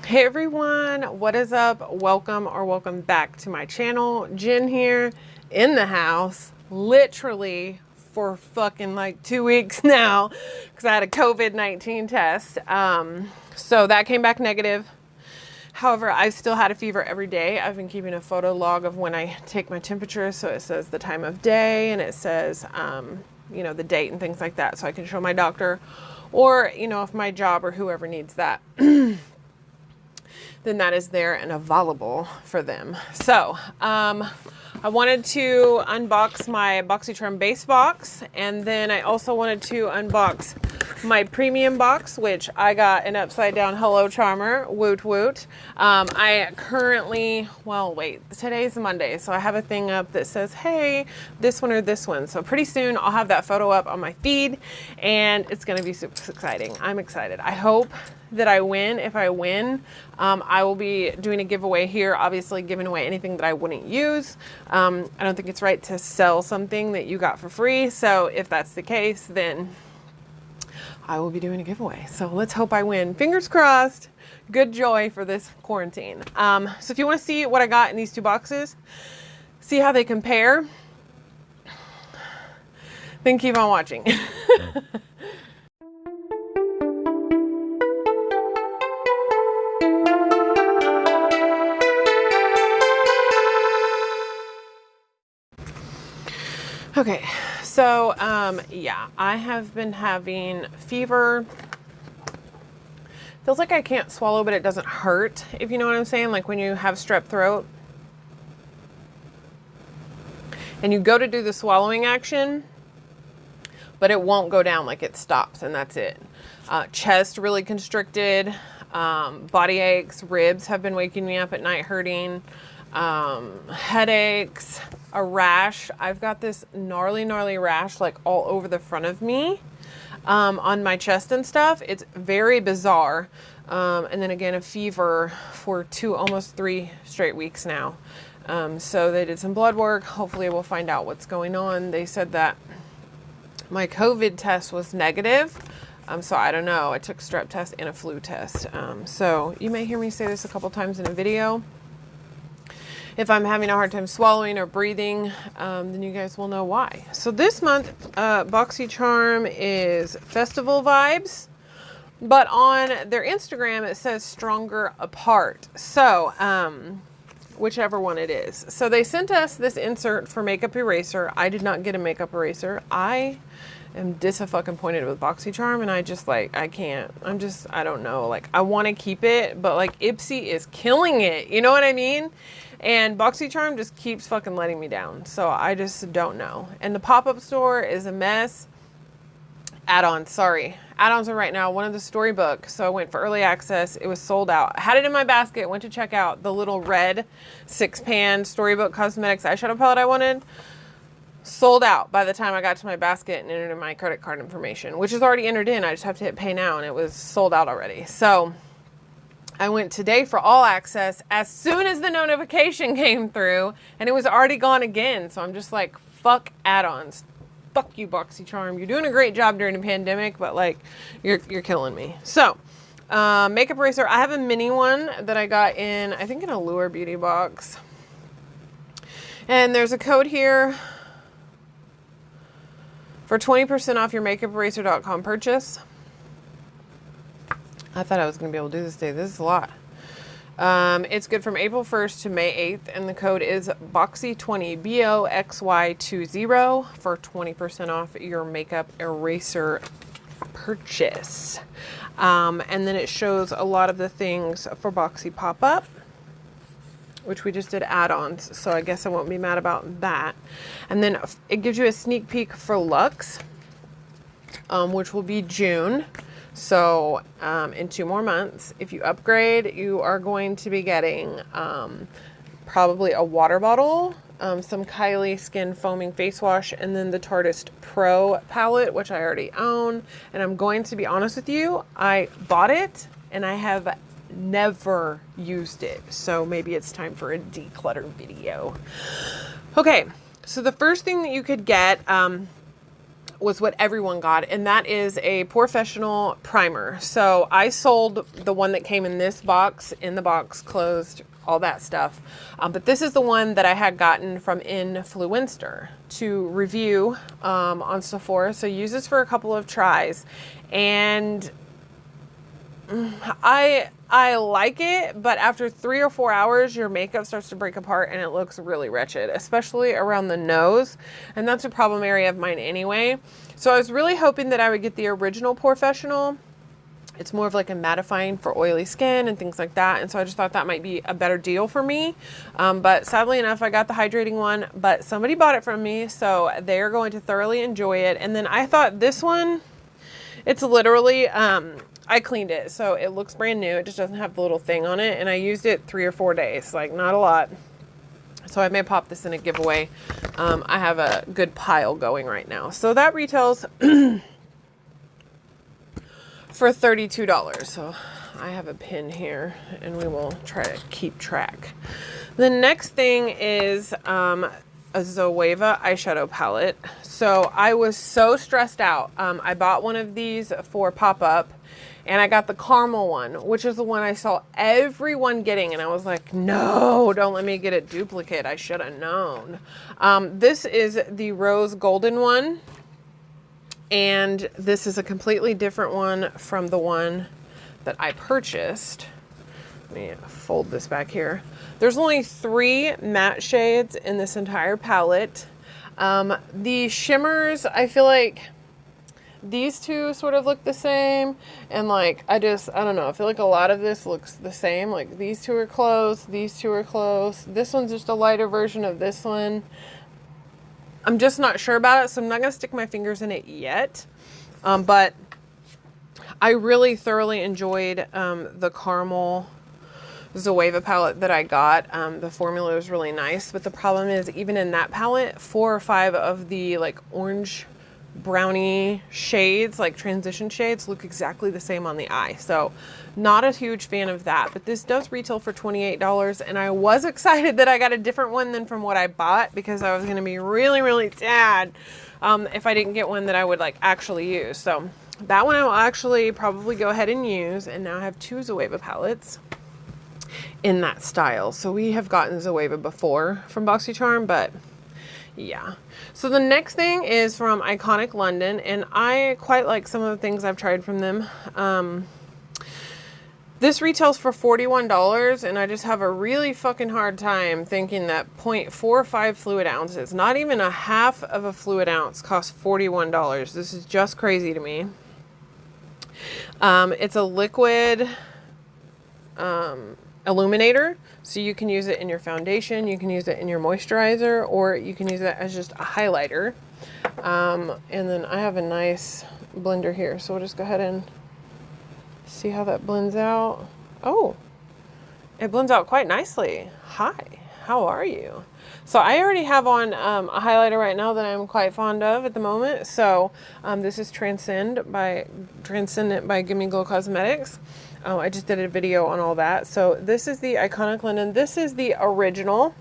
Hey everyone, what is up? Welcome or welcome back to my channel. Jen here in the house, literally for fucking like 2 weeks now, because I had a COVID-19 test. So that came back negative. However, I still had a fever every day. I've been keeping a photo log of when I take my temperature. So it says the time of day and it says, you know, the date and things like that. So I can show my doctor or, you know, if my job or whoever needs that. Then that is there and available for them. So I wanted to unbox my Boxycharm base box, and then I also wanted to unbox my premium box, which I got an upside down Hello Charmer, woot woot. I currently, well, wait, today's Monday, so I have a thing up that says, hey, this one or this one. So pretty soon I'll have that photo up on my feed, and it's gonna be super exciting. I'm excited. I hope that I win. If I win, I will be doing a giveaway here, obviously giving away anything that I wouldn't use. I don't think it's right to sell something that you got for free. So if that's the case, then I will be doing a giveaway. So let's hope I win. Fingers crossed. Good joy for this quarantine. So if you want to see what I got in these two boxes, see how they compare, then keep on watching. Okay, so yeah, I have been having fever. Feels like I can't swallow, but it doesn't hurt, if you know what I'm saying. Like when you have strep throat and you go to do the swallowing action, but it won't go down, like it stops and that's it. Chest really constricted, body aches, ribs have been waking me up at night hurting, headaches, a rash. I've got this gnarly rash like all over the front of me, on my chest and stuff. It's very bizarre. And then again, a fever for almost 3 straight weeks now. So they did some blood work. Hopefully we'll find out what's going on. They said that my COVID test was negative. So I don't know. I took strep test and a flu test. So you may hear me say this a couple times in a video. If I'm having a hard time swallowing or breathing, then you guys will know why. So this month, Boxycharm is festival vibes, but on their Instagram, it says stronger apart. So, whichever one it is. So they sent us this insert for makeup eraser. I did not get a makeup eraser. I am disappointed with Boxycharm, and I just like, I can't. I don't know. Like, I want to keep it, but like Ipsy is killing it. You know what I mean? And Boxycharm just keeps fucking letting me down. So I just don't know. And the pop-up store is a mess. Add-ons, sorry. Add-ons are right now one of the storybook. So I went for early access. It was sold out. I had it in my basket. Went to check out the little red 6-pan Storybook Cosmetics eyeshadow palette I wanted. Sold out by the time I got to my basket and entered in my credit card information, which is already entered in. I just have to hit pay now, and it was sold out already. So I went today for all access as soon as the notification came through, and it was already gone again. So I'm just like, fuck add-ons. Fuck you, Boxycharm. You're doing a great job during the pandemic, but like, you're killing me. So, makeup eraser. I have a mini one that I got in, I think, an Allure Beauty Box. And there's a code here for 20% off your makeuperaser.com purchase. I thought I was going to be able to do this today. This is a lot. It's good from April 1st to May 8th, and the code is Boxy20, BOXY20 for 20% off your makeup eraser purchase. And then it shows a lot of the things for Boxy pop-up, which we just did add-ons, so I guess I won't be mad about that. And then it gives you a sneak peek for Luxe, which will be June. So in 2 more months, if you upgrade, you are going to be getting probably a water bottle, some Kylie Skin Foaming Face Wash, and then the Tarteist Pro palette, which I already own. And I'm going to be honest with you, I bought it and I have never used it. So maybe it's time for a declutter video. Okay, so the first thing that you could get, was what everyone got, and that is a Porefessional Primer. So I sold the one that came in this box, in the box, closed, all that stuff. But this is the one that I had gotten from Influenster to review on Sephora. So use this for a couple of tries, and I like it, but after 3 or 4 hours, your makeup starts to break apart and it looks really wretched, especially around the nose. And that's a problem area of mine anyway. So I was really hoping that I would get the original Porefessional. It's more of like a mattifying for oily skin and things like that. And so I just thought that might be a better deal for me. But sadly enough, I got the hydrating one, but somebody bought it from me, so they're going to thoroughly enjoy it. And then I thought this one, it's literally, I cleaned it, so it looks brand new. It just doesn't have the little thing on it, and I used it 3 or 4 days, like not a lot. So I may pop this in a giveaway. I have a good pile going right now. So that retails for $32. So I have a pin here, and we will try to keep track. The next thing is a Zoeva eyeshadow palette. So I was so stressed out. I bought one of these for pop-up, and I got the caramel one, which is the one I saw everyone getting. And I was like, no, don't let me get a duplicate. I should have known. This is the rose golden one. And this is a completely different one from the one that I purchased. Let me fold this back here. There's only 3 matte shades in this entire palette. The shimmers, I feel like these two sort of look the same, and like I don't know, I feel like a lot of this looks the same. Like these two are close, these two are close, this one's just a lighter version of this one. I'm just not sure about it, so I'm not gonna stick my fingers in it yet. But I really thoroughly enjoyed the caramel Zoeva palette that I got. The formula was really nice, but the problem is, even in that palette, 4 or 5 of the like orange brownie shades, like transition shades, look exactly the same on the eye. So not a huge fan of that, but this does retail for $28, and I was excited that I got a different one than from what I bought, because I was going to be really, really sad if I didn't get one that I would like actually use. So that one I'll actually probably go ahead and use, and now I have 2 Zoeva palettes in that style. So we have gotten Zoeva before from Boxycharm, but yeah. So the next thing is from Iconic London, and I quite like some of the things I've tried from them. This retails for $41, and I just have a really fucking hard time thinking that 0.45 fluid ounces, not even a half of a fluid ounce, costs $41. This is just crazy to me. It's a liquid illuminator, so you can use it in your foundation, you can use it in your moisturizer, or you can use it as just a highlighter. And then I have a nice blender here, so we'll just go ahead and see how that blends out. Oh, it blends out quite nicely. Hi, how are you? So I already have on a highlighter right now that I'm quite fond of at the moment. So this is Transcendent by Gimme Glow Cosmetics. I just did a video on all that. So this is the Iconic London. This is the original.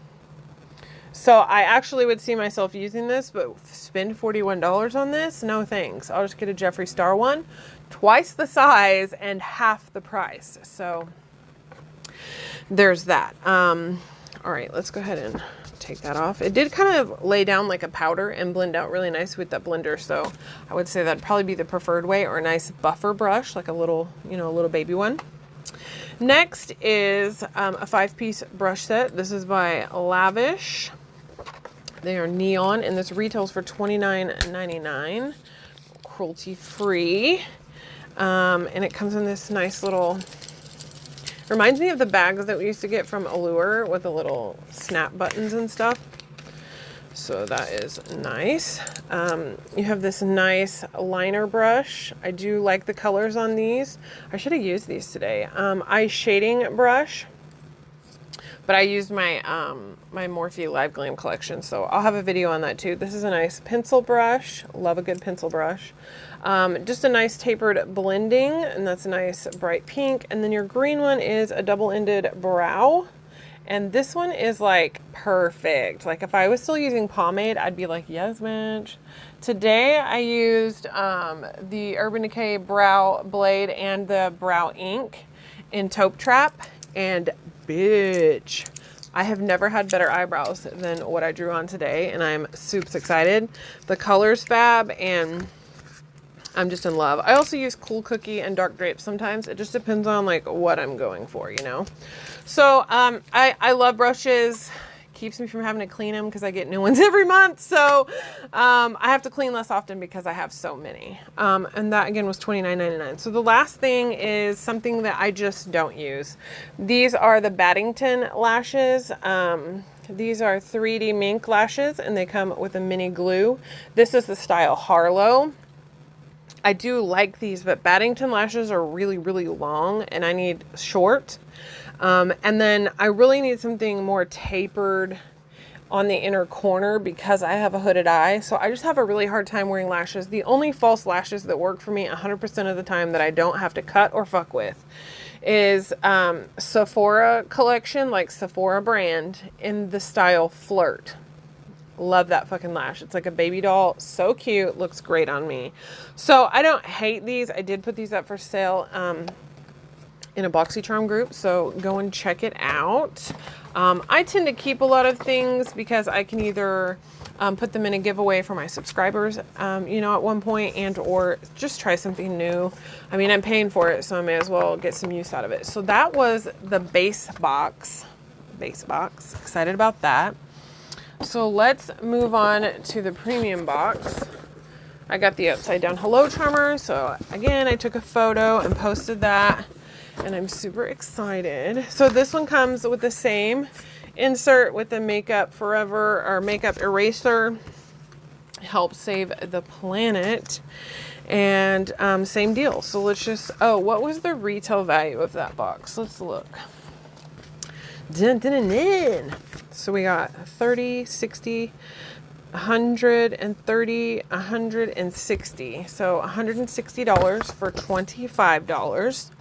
So I actually would see myself using this, but spend $41 on this? No thanks. I'll just get a Jeffree Star one, twice the size and half the price. So there's that. All right, let's go ahead and take that off. It did kind of lay down like a powder and blend out really nice with that blender. So I would say that'd probably be the preferred way, or a nice buffer brush, like a little, you know, a little baby one. Next is a 5-piece brush set. This is by Lavish. They are neon, and this retails for $29.99, cruelty free. And it comes in this nice little, reminds me of the bags that we used to get from Allure with the little snap buttons and stuff. So that is nice. You have this nice liner brush. I do like the colors on these. I should have used these today. Eye shading brush, but I used my my Morphe Live Glam collection, so I'll have a video on that too. This is a nice pencil brush. Love a good pencil brush. Just a nice tapered blending, and that's a nice bright pink. And then your green one is a double-ended brow, And this one is like perfect. Like if I was still using pomade, I'd be like, yes, bitch. Today I used the Urban Decay Brow Blade and the Brow Ink in Taupe Trap. And bitch, I have never had better eyebrows than what I drew on today. And I'm super excited. The color's fab and I'm just in love. I also use Cool Cookie and Dark Drapes sometimes. It just depends on like what I'm going for, you know? So I love brushes. Keeps me from having to clean them because I get new ones every month. So I have to clean less often because I have so many. And that again was $29.99. So the last thing is something that I just don't use. These are the Baddington lashes. These are 3D mink lashes and they come with a mini glue. This is the style Harlow. I do like these, but Baddington lashes are really, really long and I need short. And then I really need something more tapered on the inner corner because I have a hooded eye. So I just have a really hard time wearing lashes. The only false lashes that work for me 100% of the time that I don't have to cut or fuck with is Sephora collection, like Sephora brand in the style Flirt. Love that fucking lash. It's like a baby doll. So cute. Looks great on me. So I don't hate these. I did put these up for sale in a Boxycharm group. So go and check it out. I tend to keep a lot of things because I can either put them in a giveaway for my subscribers, you know, at one point and or just try something new. I mean, I'm paying for it, so I may as well get some use out of it. So that was the base box. Excited about that. So let's move on to the premium box. I got the upside down hello charmer. So again, I took a photo and posted that and I'm super excited. So this one comes with the same insert with the Makeup Forever or makeup eraser. Help save the planet. And same deal. So let's just, oh, what was the retail value of that box? Let's look. Dun, dun, dun, dun. So we got 30, 60, 130, 160. So $160 for $25.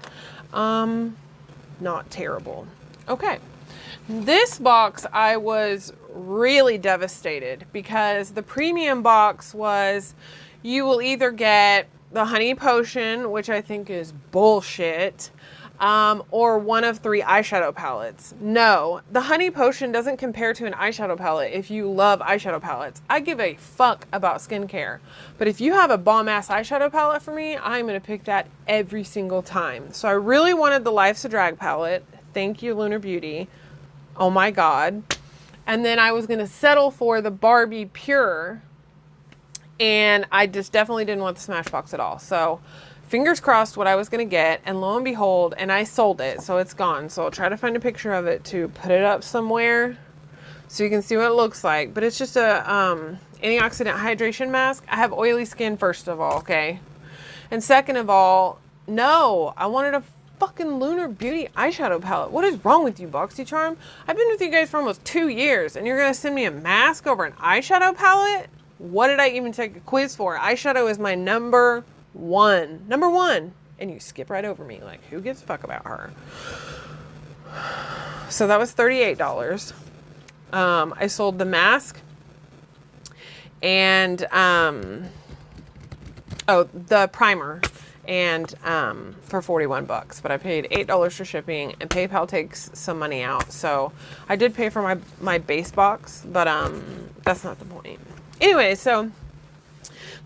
Not terrible. Okay. This box, I was really devastated because the premium box was, you will either get the honey potion, which I think is bullshit, or one of 3 eyeshadow palettes. No, the honey potion doesn't compare to an eyeshadow palette if you love eyeshadow palettes. I give a fuck about skincare. But if you have a bomb ass eyeshadow palette for me, I'm going to pick that every single time. So I really wanted the Life's a Drag palette. Thank you, Allure Beauty. Oh my God. And then I was going to settle for the Barbie Pure. And I just definitely didn't want the Smashbox at all. So fingers crossed what I was going to get, and lo and behold, and I sold it, so it's gone. So I'll try to find a picture of it to put it up somewhere so you can see what it looks like. But it's just a antioxidant hydration mask. I have oily skin, first of all, okay? And second of all, no, I wanted a fucking Allure Beauty eyeshadow palette. What is wrong with you, Boxycharm? I've been with you guys for almost 2 years, and you're going to send me a mask over an eyeshadow palette? What did I even take a quiz for? Eyeshadow is my number one, and you skip right over me. Like, who gives a fuck about her? So that was $38. I sold the mask and the primer and for 41 bucks, but I paid $8 for shipping, and PayPal takes some money out. So I did pay for my base box, but that's not the point. Anyway, so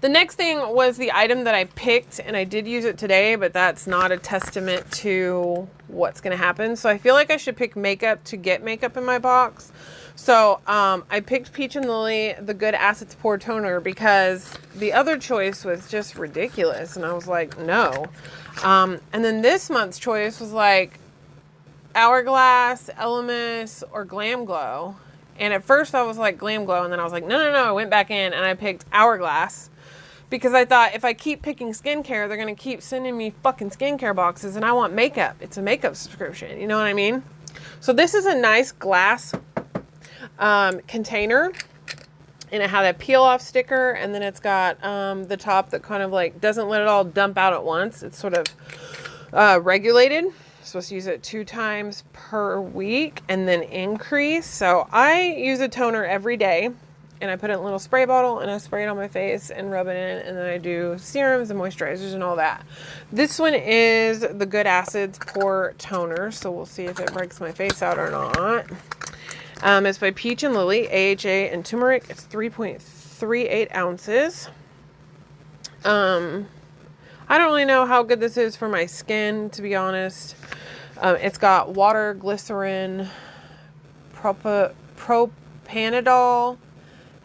the next thing was the item that I picked, and I did use it today, but that's not a testament to what's going to happen. So I feel like I should pick makeup to get makeup in my box. So I picked Peach and Lily, the Good Assets Pore Toner, because the other choice was just ridiculous. And I was like, no. And then this month's choice was like Hourglass, Elemis, or Glam Glow. And at first I was like Glam Glow, and then I was like, no. I went back in and I picked Hourglass. Because I thought if I keep picking skincare, they're going to keep sending me fucking skincare boxes, and I want makeup. It's a makeup subscription. You know what I mean? So this is a nice glass container, and it had a peel off sticker, and then it's got the top that kind of like doesn't let it all dump out at once. It's sort of regulated. supposed to use it 2 times per week and then increase. So I use a toner every day, and I put it in a little spray bottle and I spray it on my face and rub it in, and then I do serums and moisturizers and all that. This one is the Good Acids Pore Toner, so we'll see if it breaks my face out or not. It's by Peach and Lily, AHA and turmeric. It's 3.38 ounces. I don't really know how good this is for my skin, to be honest. It's got water, glycerin, propanidol,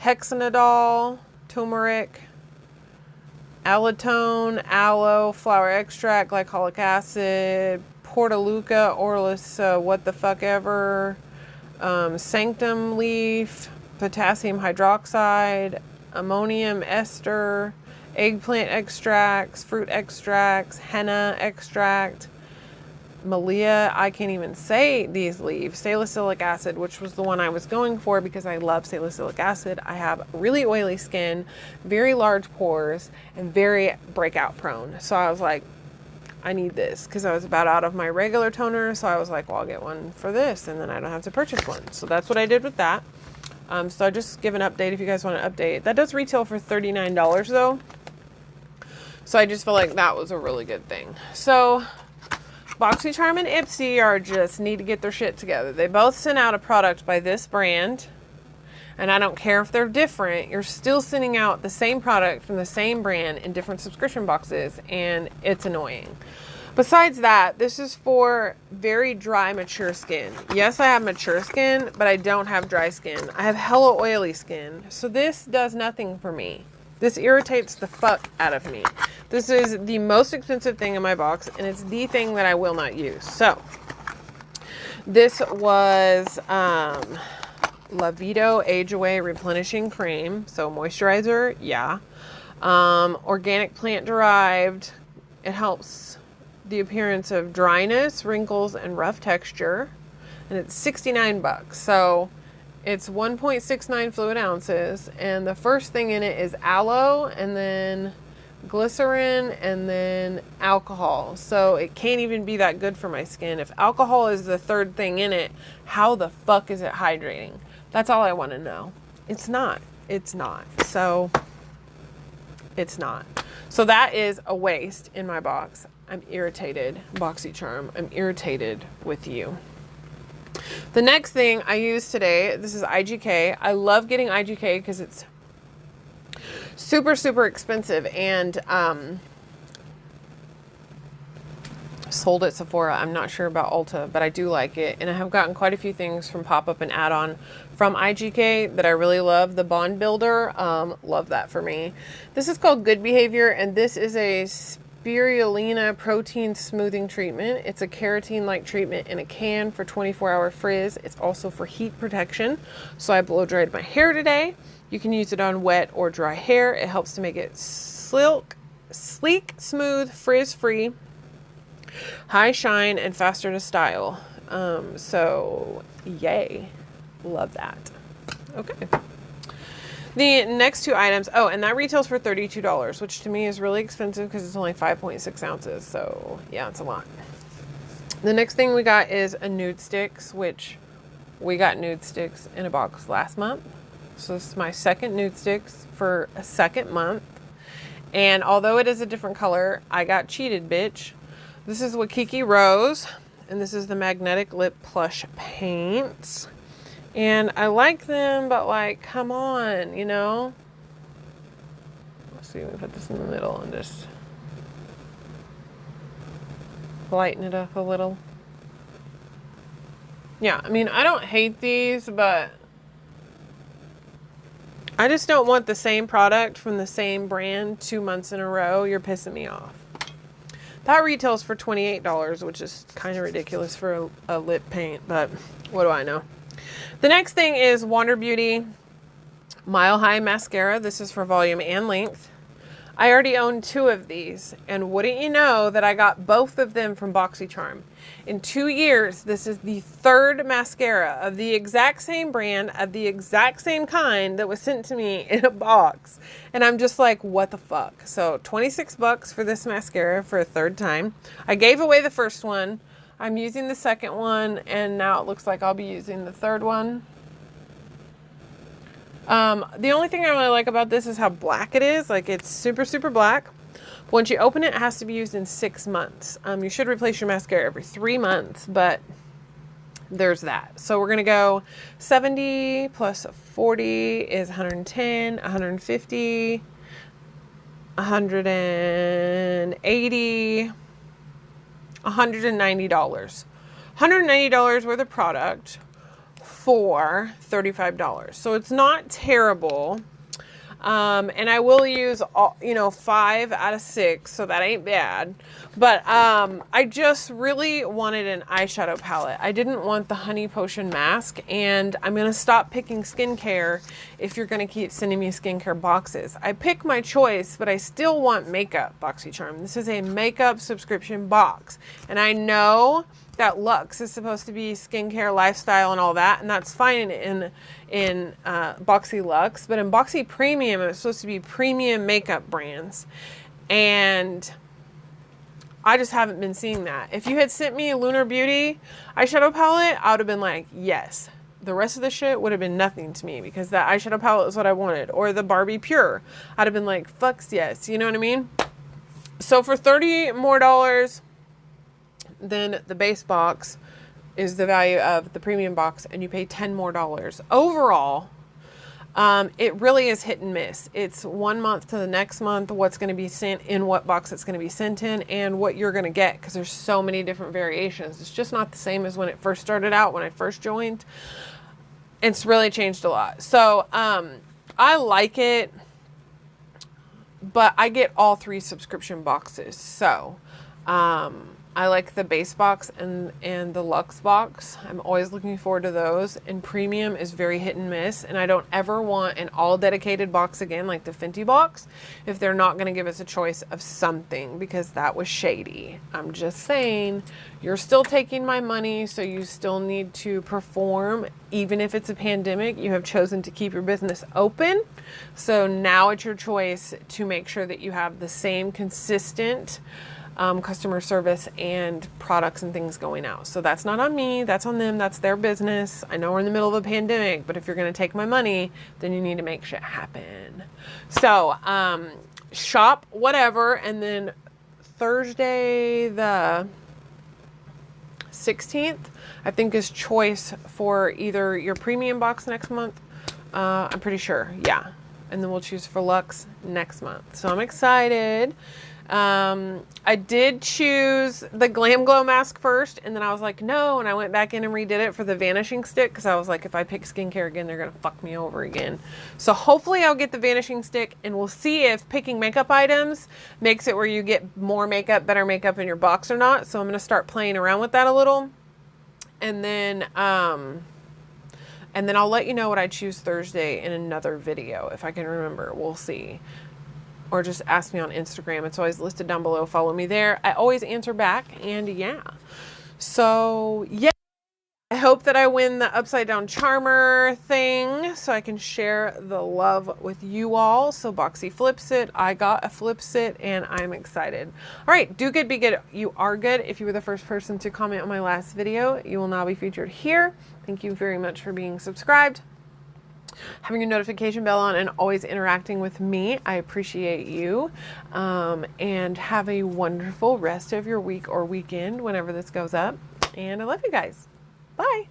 hexanidol, turmeric, alletone, aloe, flower extract, glycolic acid, portulaca, orlis, what the fuck ever, sanctum leaf, potassium hydroxide, ammonium ester, eggplant extracts, fruit extracts, henna extract, Malia, I can't even say these leaves, salicylic acid, which was the one I was going for because I love salicylic acid. I have really oily skin, very large pores, and very breakout prone. So I was like, I need this because I was about out of my regular toner. So I was like, well, I'll get one for this and then I don't have to purchase one. So that's what I did with that. So I just give an update if you guys want to update. That does retail for $39 though. So I just feel like that was a really good thing. So Boxycharm and Ipsy are just need to get their shit together. They both sent out a product by this brand, and I don't care if they're different. You're still sending out the same product from the same brand in different subscription boxes, and it's annoying. Besides that, this is for very dry, mature skin. Yes, I have mature skin, but I don't have dry skin. I have hella oily skin, so this does nothing for me. This irritates the fuck out of me. This is the most expensive thing in my box, and it's the thing that I will not use. So, this was Lavito Age Away Replenishing Cream. So, moisturizer, yeah. Organic plant derived. It helps the appearance of dryness, wrinkles, and rough texture. And it's 69 bucks. So, it's 1.69 fluid ounces, and the first thing in it is aloe, and then glycerin, and then alcohol. So it can't even be that good for my skin. If alcohol is the third thing in it, how the fuck is it hydrating? That's all I want to know. It's not. It's not. So it's not. So that is a waste in my box. I'm irritated. Boxycharm, I'm irritated with you. The next thing I use today, this is IGK. I love getting IGK because it's super, super expensive, and sold at Sephora. I'm not sure about Ulta, but I do like it. And I have gotten quite a few things from pop-up and add-on from IGK that I really love. The Bond Builder, love that for me. This is called Good Behavior, and this is a spirulina protein smoothing treatment. It's a keratin-like treatment in a can for 24-hour frizz. It's also for heat protection. So I blow dried my hair today. You can use it on wet or dry hair. It helps to make it sleek, smooth, frizz-free, high shine, and faster to style. So yay, love that. Okay. The next two items, oh, and that retails for $32, which to me is really expensive because it's only 5.6 ounces. So yeah, it's a lot. The next thing we got is a Nude Sticks, which we got Nude Sticks in a box last month. So this is my second Nude Sticks for a second month. And although it is a different color, I got cheated, bitch. This is Wakiki Rose, and this is the Magnetic Lip Plush Paints. And I like them, but like, come on, you know? Let's see, we put this in the middle and just lighten it up a little. Yeah, I mean, I don't hate these, but I just don't want the same product from the same brand 2 months in a row. You're pissing me off. That retails for $28, which is kind of ridiculous for a lip paint, but what do I know? The next thing is Wander Beauty Mile High Mascara. This is for volume and length. I already own 2 of these, and wouldn't you know that I got both of them from Boxycharm. In 2 years, this is the 3rd mascara of the exact same brand, of the exact same kind that was sent to me in a box. And I'm just like, what the fuck? So 26 bucks for this mascara for a 3rd time. I gave away the first one. I'm using the second one, and now it looks like I'll be using the third one. The only thing I really like about this is how black it is. Like, it's super, super black. Once you open it, it has to be used in 6 months. You should replace your mascara every 3 months, but there's that. So we're going to go 70 plus 40 is 110, 150, 180, $190. $190 worth of product for $35. So it's not terrible. And I will use, all, 5 out of 6, so that ain't bad. But I just really wanted an eyeshadow palette. I didn't want the Honey Potion mask, and I'm going to stop picking skincare if you're going to keep sending me skincare boxes. I pick my choice, but I still want makeup, Boxycharm. This is a makeup subscription box, and I know that Luxe is supposed to be skincare, lifestyle, and all that, and that's fine in Boxyluxe, but in Boxy Premium, it's supposed to be premium makeup brands, and I just haven't been seeing that. If you had sent me a Allure Beauty eyeshadow palette, I would have been like, yes. The rest of the shit would have been nothing to me, because that eyeshadow palette is what I wanted, or the Barbie Pure. I'd have been like, fucks yes, you know what I mean? So for $30 more, then the base box is the value of the premium box, and you pay $10 more. Overall, it really is hit and miss. It's 1 month to the next month, what's going to be sent in what box it's going to be sent in, and what you're going to get, because there's so many different variations. It's just not the same as when it first started out, when I first joined. It's really changed a lot. So I like it, but I get all 3 subscription boxes. So I like the base box and the Luxe box. I'm always looking forward to those. And premium is very hit and miss. And I don't ever want an all dedicated box again, like the Fenty box, if they're not going to give us a choice of something, because that was shady. I'm just saying, you're still taking my money, so you still need to perform. Even if it's a pandemic, you have chosen to keep your business open. So now it's your choice to make sure that you have the same consistent customer service and products and things going out. So that's not on me, that's on them, that's their business. I know we're in the middle of a pandemic, but if you're going to take my money, then you need to make shit happen. So shop whatever, and then Thursday the 16th I think is choice for either your premium box next month, I'm pretty sure, yeah, and then we'll choose for Luxe next month. So I'm excited. I did choose the Glam Glow mask first, and then I was like, no, and I went back in and redid it for the vanishing stick, because I was like, if I pick skincare again, they're gonna fuck me over again. So hopefully I'll get the vanishing stick, and we'll see if picking makeup items makes it where you get more makeup, better makeup in your box or not. So I'm gonna start playing around with that a little, and then I'll let you know what I choose Thursday in another video if I can remember. We'll see. Or just ask me on Instagram. It's always listed down below. Follow me there. I always answer back, and yeah. So yeah, I hope that I win the upside down charmer thing so I can share the love with you all. So Boxy flips it. I got a flips it, and I'm excited. All right, do good, be good. You are good. If you were the first person to comment on my last video, you will now be featured here. Thank you very much for being subscribed, having your notification bell on, and always interacting with me. I appreciate you. And have a wonderful rest of your week or weekend whenever this goes up. And I love you guys. Bye.